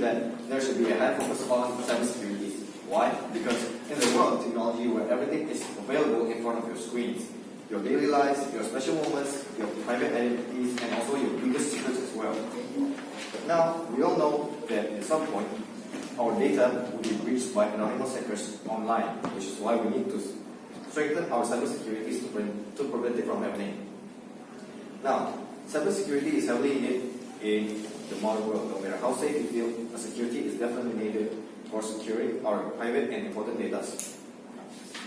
believe that there should be a high focus on cybersecurity. Why? Because in the world of technology where everything is available in front of your screens, your daily lives, your special moments, your private identities, and also your biggest secrets as well. But now, we all know that at some point, our data will be breached by anonymous hackers online, which is why we need to strengthen our cybersecurity to prevent it from happening. Now, cybersecurity is heavily needed in the modern world. No matter how safe you feel, security is definitely needed for securing our private and important data.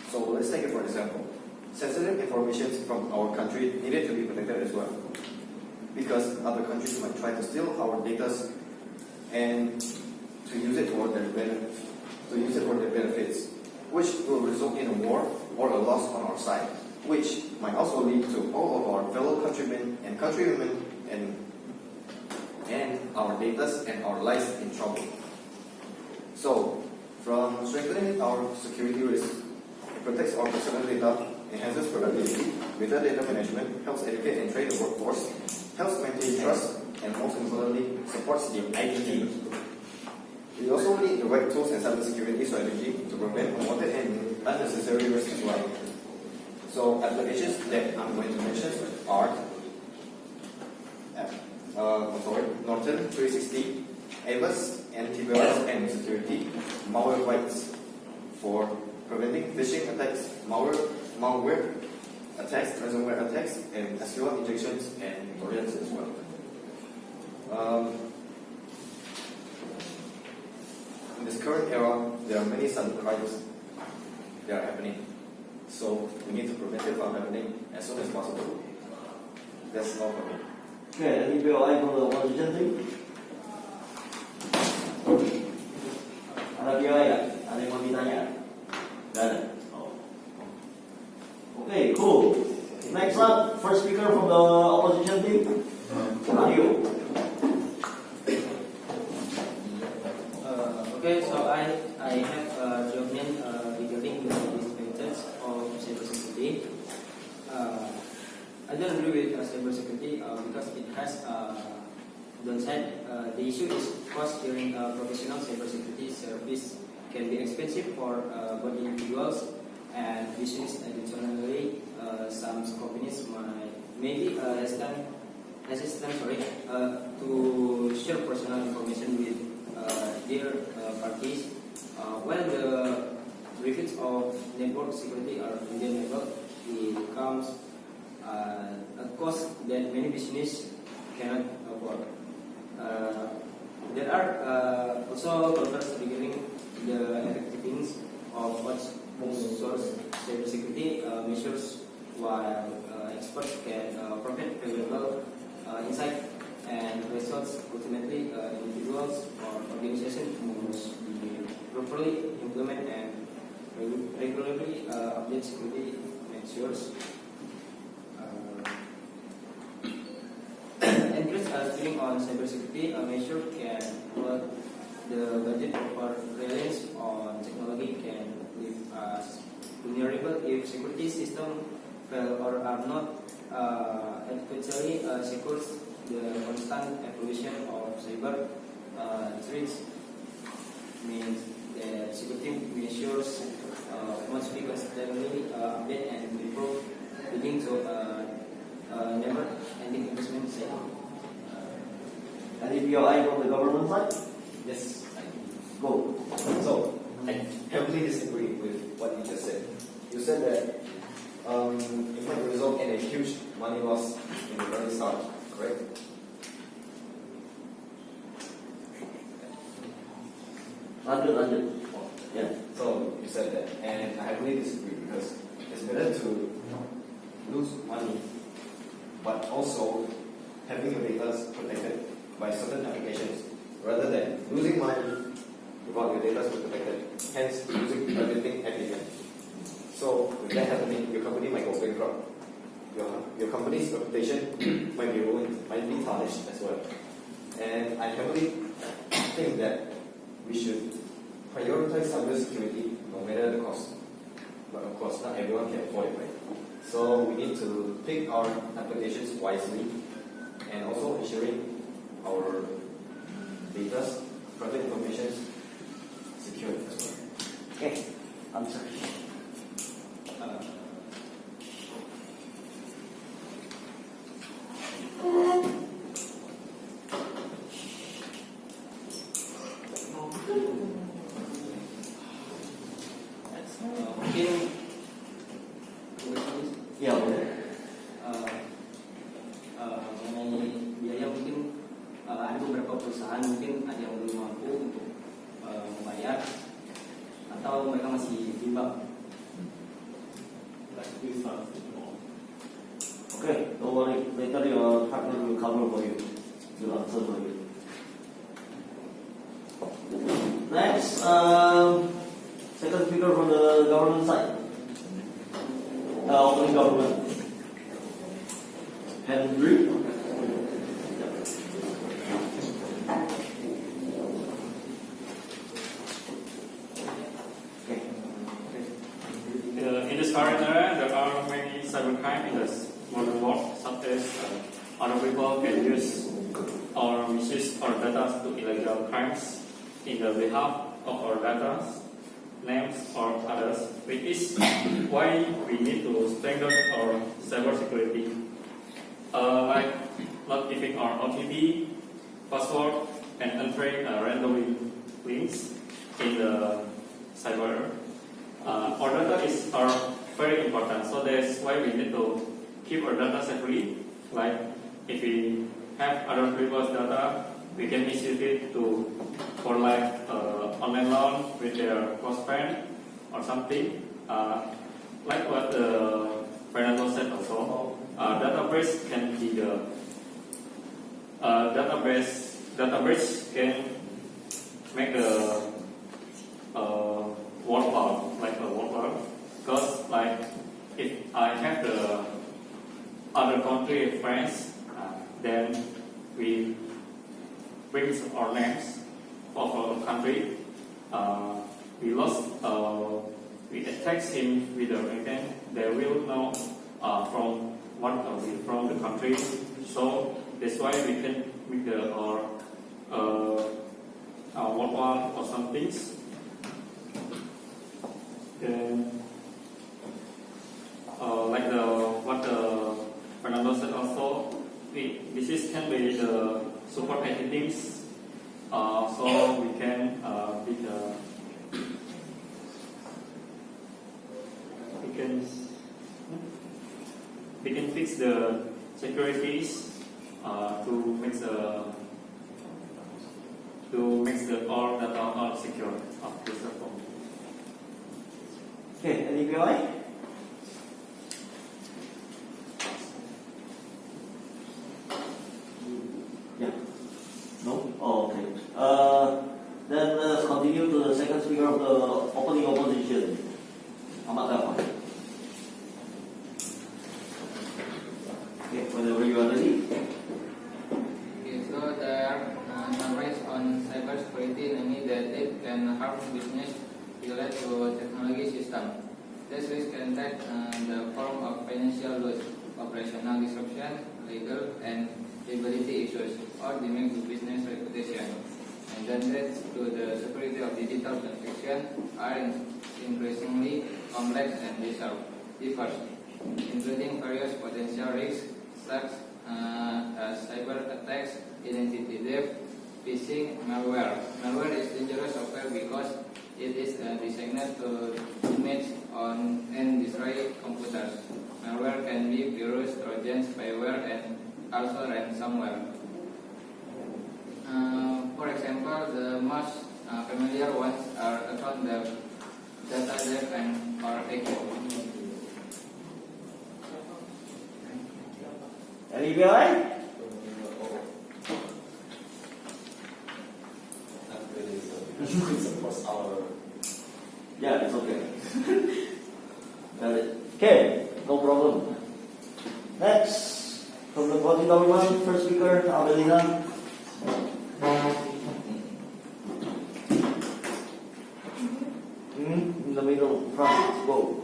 So let's take it for example. Sensitive information from our country needed to be protected as well, because other countries might try to steal our data and to use it for their benefits, which will result in a war or a loss on our side, which might also lead to all of our fellow countrymen and countrywomen and our data and our lives in trouble. So, from strengthening our security risks, it protects our personal data, enhances productivity, better data management, helps educate and train the workforce, helps maintain trust, and most importantly, supports the IT team. We also need the right tools and cybersecurity strategy to prevent unwanted and unnecessary risks as well. So, applications that I'm going to mention are Norton 360, ABUS, antivirus and security, malware for preventing phishing attacks, malware attacks, ransomware attacks, and SQL injections and Trojans as well. In this current era, there are many cybercrimes that are happening. So we need to prevent it from happening as soon as possible. That's all for me. Okay, any BOI from the opposition team? Ada BOI ya? Ada yang mau ditanya? Tidak ada? Oh. Okay, cool. Next up, first speaker from the opposition team. Mario. Okay, so I have your opinion regarding the disadvantages of cybersecurity. I don't agree with cybersecurity because it has downside. The issue is cost during professional cybersecurity service can be expensive for both individuals and business. Additionally, some companies may be hesitant to share personal information with their parties. While the benefits of network security are undeniable, it comes a cost that many businesses cannot afford. There are also concerns regarding the effectiveness of outsourced cybersecurity measures, while experts can provide valuable insight and results. Ultimately, individuals or organizations must be properly implement and regularly update security measures. Increased spending on cybersecurity measure can lower the budget for reliance on technology can leave us vulnerable if security systems fail or are not adequately secure. The constant evolution of cyber threats means that security measures must be constantly updated and improved, leading to never-ending investment cycle. Any BOI from the government side? Yes, I do. Go. So, I heavily disagree with what you just said. You said that it might result in a huge money loss in the very start, correct? Lanjut. Yeah. So you said that, and I heavily disagree because it's better to lose money, but also having your data protected by certain applications, rather than losing money without your data protected, hence losing everything at the end. So with that happening, your company might go bankrupt. Your company's reputation might be ruined, might be tarnished as well. And I heavily think that we should prioritize cybersecurity no matter the cost. But of course, not everyone can afford it, right? So we need to pick our applications wisely and also ensuring our data private information is secured as well. Okay, answer. Mungkin Ya, boleh. mengenai biaya mungkin ada beberapa perusahaan mungkin ada yang belum mampu untuk membayar atau mereka masih bimbang. Okay, don't worry. Later your partner will cover for you. Will answer for you. Next, second speaker from the government side. Opening government. Henry. In this current era, there are many cybercrime in the modern world, such as other people can use or misuse our data to illegal crimes in the behalf of our data, names, or others, which is why we need to strengthen our cybersecurity, like not giving our OTP, password, and entering random links in the cyber. Our data are very important, so that's why we need to keep our data safely. Like if we have other people's data, we can misuse it for like online loan with their close friend or something. Like what Fernando said also, database can be the database can make the workload, like a workload, because like if I have the other country friends, then we bring our names of our country. We lost. We attack him with the LinkedIn. They will know from what from the country. So that's why we can make our workload or some things. Then, like what Fernando said also, this can be the support IT teams, so we can we can fix the securities to make the all data all secure of the platform. Okay, any PI? Yeah. No? Oh, okay. Then let's continue to the second speaker of the opening opposition. Ahmad Rafa. Okay, whenever you are ready. Okay, so there are summaries on cybersecurity, namely that it can harm business related to technology system. This risk can take the form of financial loss, operational disruption, legal and liability issues, or damage to business reputation. And then threats to the security of digital transaction are increasingly complex and diverse, including various potential risks such as cyber attacks, identity theft, phishing, malware. Malware is dangerous software because it is designed to damage on and destroy computers. Malware can be virus, trojans, spyware, and also ransomware. For example, the most familiar ones are account theft, data theft, and or hacking. Any PI? Not really, so it supports our. Yeah, it's okay. Got it. Okay, no problem. Next, from the body government, first speaker, Avelina. In the middle, front, go.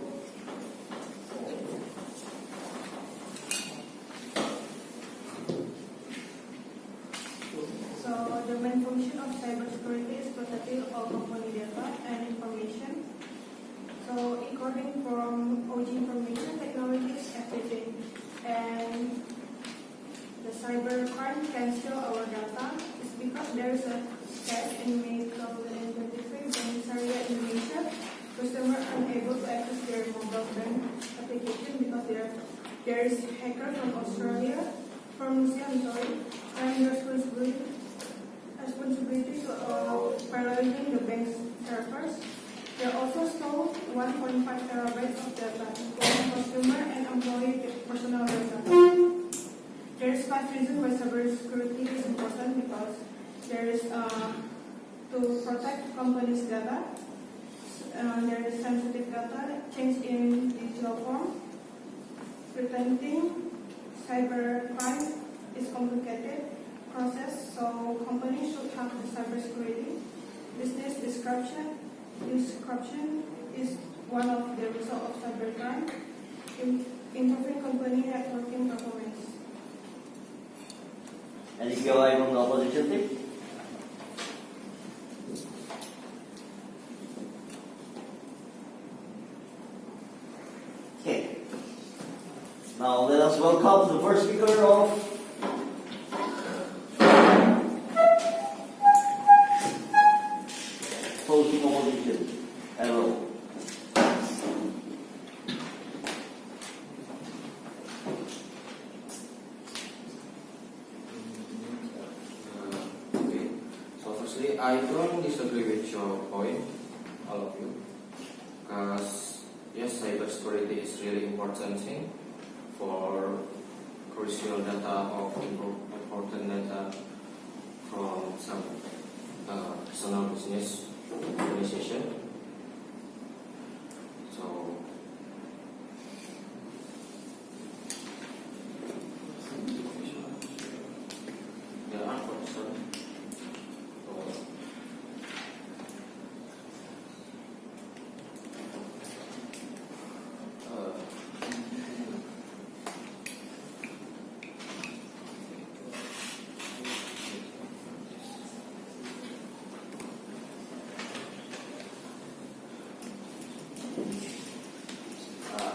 So the main function of of cybersecurity is protecting all company data and information. So, according from OG information, technology is everything, and the cybercrime can steal our data. It's because there is a case in May 2023 when Syria, Indonesia, customers are unable to access their mobile bank application because there is hacker from Australia, from Rusia, and responsibility to paralyzing the bank's servers. They also stole 1.5 terabytes of data, including consumer and employee personal data. There is 5 reasons why cybersecurity is important, because there is to protect company's data. There is sensitive data, change in digital form. Preventing cybercrime is complicated process, so companies should have the cybersecurity. Business disruption is one of the result of cybercrime. Improving company networking performance. Any POI from the opposition team? Okay. Now let us welcome the first speaker of opposing opposition. Hello. Okay. So firstly, I don't disagree with your point, all of you, because yes, cybersecurity is really important thing for crucial data or important data from some personal business organization. So there are questions.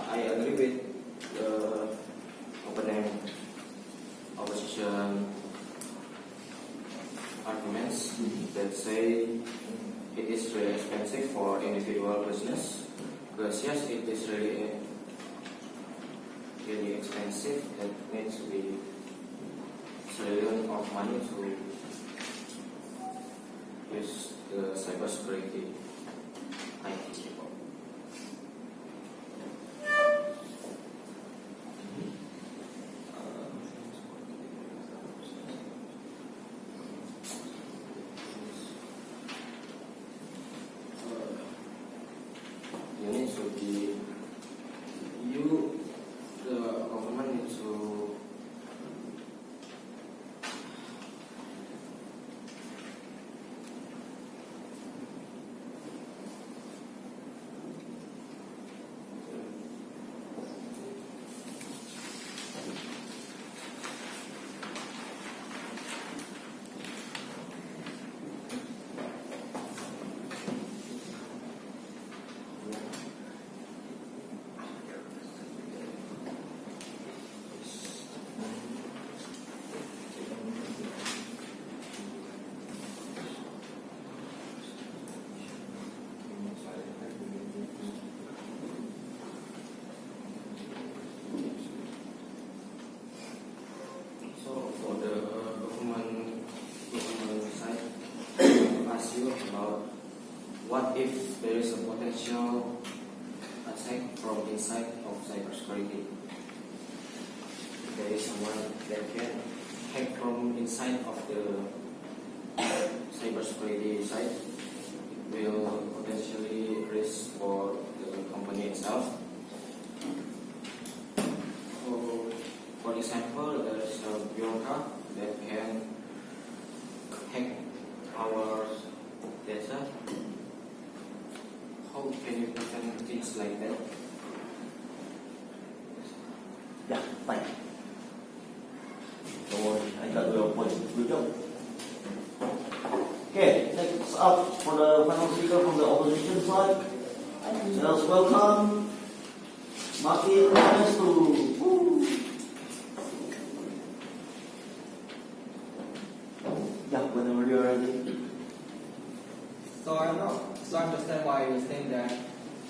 I agree with the opposition arguments that say it is really expensive for individual business. Because yes, it is really expensive. That needs to be trillion of money to use the cybersecurity IT people. You need to be, the government needs to So for the government side, I want to ask you about what if there is a potential attack from inside of cybersecurity? If there is someone that can hack from inside of the cybersecurity side, it will potentially risk for the company itself. So, for example, there is a bureaucrat that can hack our data. How can you prevent things like that? Yeah, fine. Don't worry, I got your point. Good job. Okay. Next up for the final speaker from the opposition side. Let's welcome Maki and Hannes to. Yeah, whenever you're ready. So I understand why you think that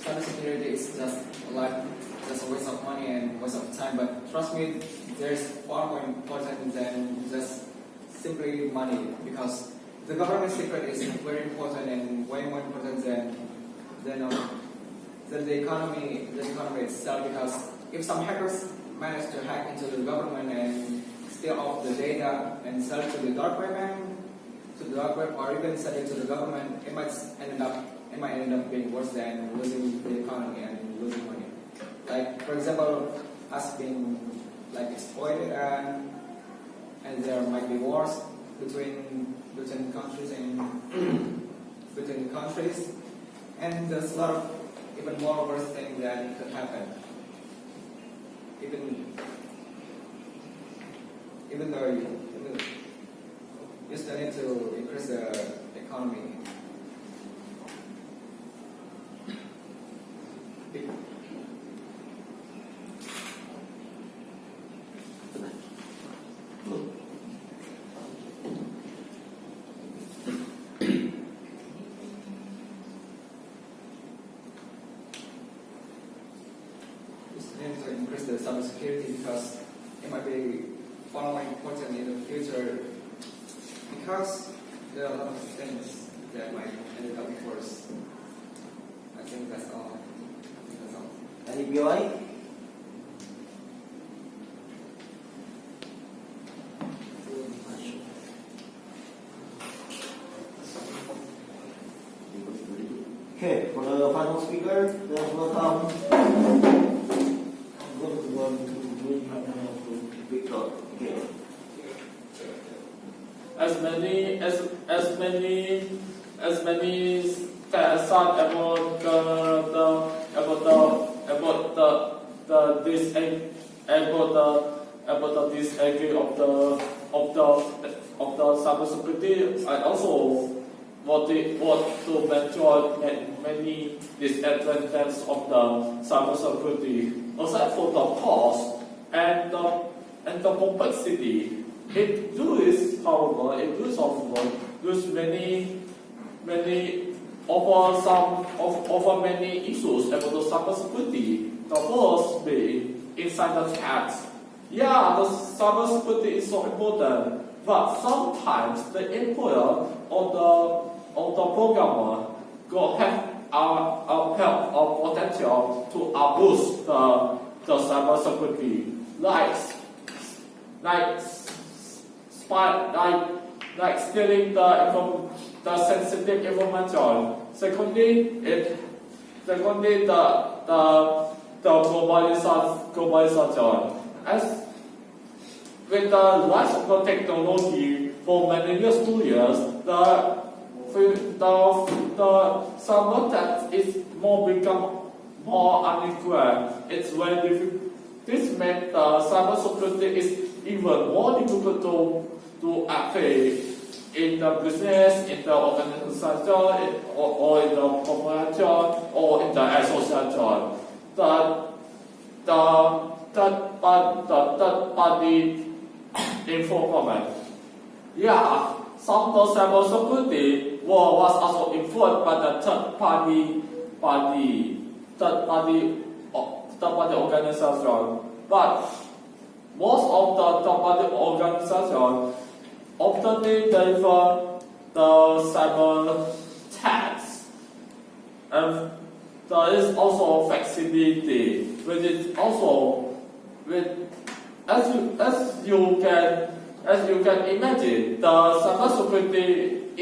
cybersecurity is just a waste of money and waste of time. But trust me, there's far more important than just simply money, because the government secret is very important and way more important than the economy itself. Because if some hackers manage to hack into the government and steal off the data and sell it to the dark web, or even sell it to the government, it might end up being worse than losing the economy and losing money. Like, for example, us being like exploited, and there might be wars between countries and there's a lot of even more worse things that could happen. Even though you still need to increase the economy. To increase the cybersecurity, because it might be far more important in the future, because there are a lot of things that might end up worse. I think that's all. Any BOI? Okay, for the final speaker, let's welcome. Victor. Okay. As many that aside about the disagree of the cybersecurity, I also want to mention many disadvantages of the cybersecurity. Aside from the cost and the complexity, it does, however, use many many issues about the cybersecurity. The first being insider attacks. Yeah, the cybersecurity is so important, but sometimes the employer or the programmer go have or potential to abuse the cybersecurity, like stealing the sensitive information. Secondly, the globalization. As with the rise of the technology for many years, the cyber attack is become more unequal. It's very difficult. This means the cybersecurity is even more difficult to affect in the business, in the organization, or in the corporation, or in the association. The third party informant. Yeah, some of the cybersecurity was also influenced by the third party organization. But most of the third party organizations often deliver the cyber attacks, and there is also flexibility, which is also as you can imagine, the cybersecurity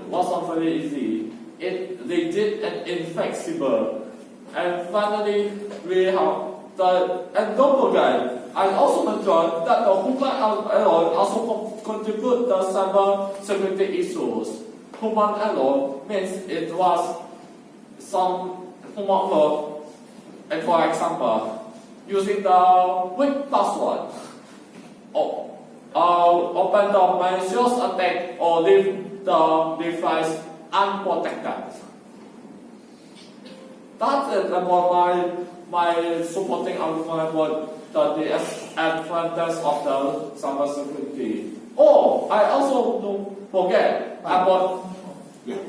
wasn't very easy. It's rigid and inflexible. And finally, we have and don't forget, I also mentioned that the human error also contribute the cyber security issues. Human error means it was some human error, and for example, using the weak password, or open the malicious attack, or leave the device unprotected. That's it about my supporting argument for the advantage of the cybersecurity. Oh, I also don't forget about. Yeah.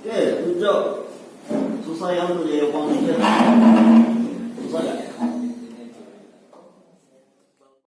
Okay, good job. Susah yang untuk jadi orang Malaysia. Susah tak?